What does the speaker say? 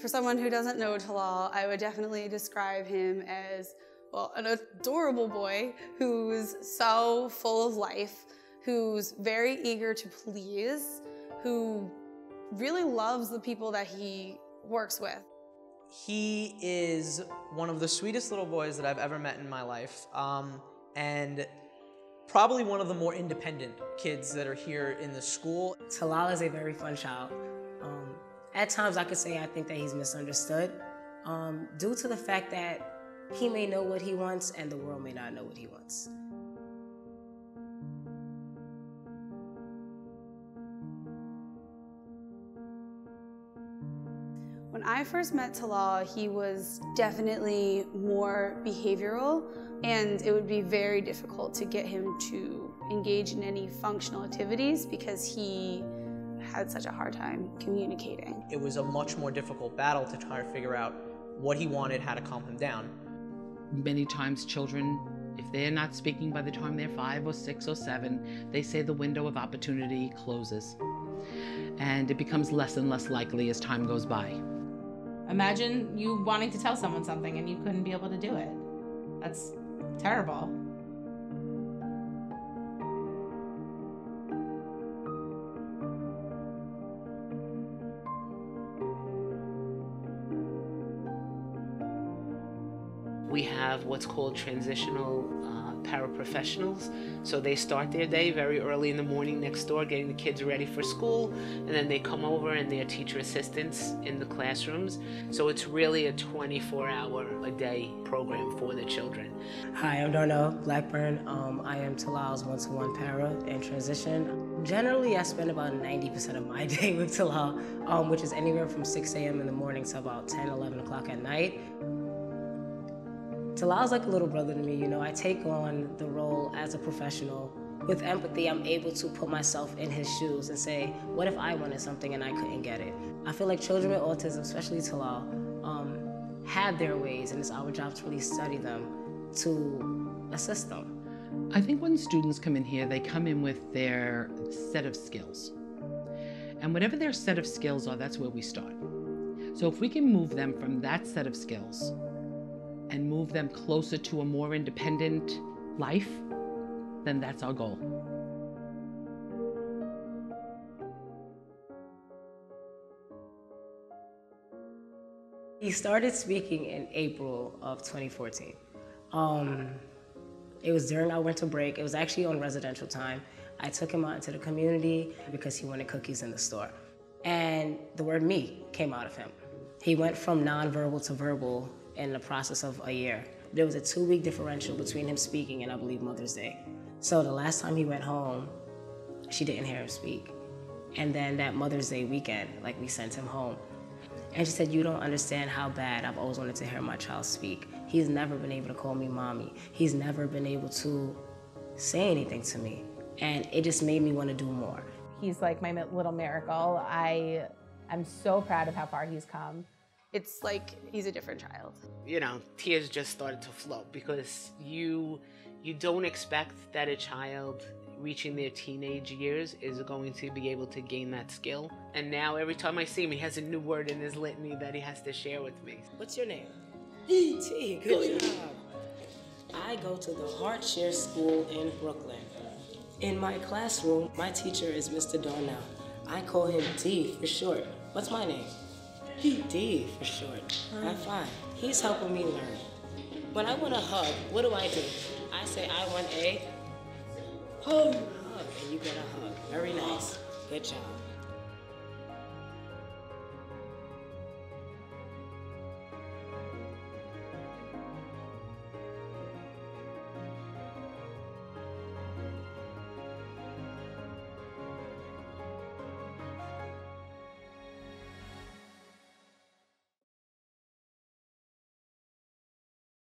For someone who doesn't know Tallal, I would definitely describe him as, well, an adorable boy who's so full of life, who's very eager to please, who really loves the people that he works with. He is one of the sweetest little boys that I've ever met in my life, and probably one of the more independent kids that are here in the school. Tallal is a very fun child. At times I could say I think that he's misunderstood due to the fact that he may know what he wants and the world may not know what he wants. When I first met Tallal, he was definitely more behavioral, and it would be very difficult to get him to engage in any functional activities because he had such a hard time communicating. It was a much more difficult battle to try to figure out what he wanted, how to calm him down. Many times children, if they're not speaking by the time they're 5 or 6 or 7, they say the window of opportunity closes. And it becomes less and less likely as time goes by. Imagine you wanting to tell someone something and you couldn't be able to do it. That's terrible. We have what's called transitional paraprofessionals. So they start their day very early in the morning next door getting the kids ready for school, and then they come over and they're teacher assistants in the classrooms. So it's really a 24-hour-a-day program for the children. Hi, I'm Darnell Blackburn. I am Tallal's one-to-one para in transition. Generally, I spend about 90% of my day with Tallal, which is anywhere from 6 a.m. in the morning to about 10, 11 o'clock at night. Tallal's like a little brother to me, you know. I take on the role as a professional. With empathy, I'm able to put myself in his shoes and say, what if I wanted something and I couldn't get it? I feel like children with autism, especially Tallal, have their ways, and it's our job to really study them to assist them. I think when students come in here, they come in with their set of skills. And whatever their set of skills are, that's where we start. So if we can move them from that set of skills and move them closer to a more independent life, then that's our goal. He started speaking in April of 2014. It was during our winter break. It was actually on residential time. I took him out into the community because he wanted cookies in the store. And the word me came out of him. He went from nonverbal to verbal in the process of a year. There was a 2-week differential between him speaking and I believe Mother's Day. So the last time he went home, she didn't hear him speak. And then that Mother's Day weekend, like, we sent him home. And she said, you don't understand how bad I've always wanted to hear my child speak. He's never been able to call me mommy. He's never been able to say anything to me. And it just made me want to do more. He's like my little miracle. I am so proud of how far he's come. It's like he's a different child. You know, tears just started to flow because you don't expect that a child reaching their teenage years is going to be able to gain that skill. And now every time I see him, he has a new word in his litany that he has to share with me. What's your name? E.T. Good job. I go to the HeartShare School in Brooklyn. In my classroom, my teacher is Mr. Darnell. I call him D for short. What's my name? D for short. High five. He's helping me learn. When I want a hug, what do? I say I want a hug. And you get a hug. Very nice. Good job.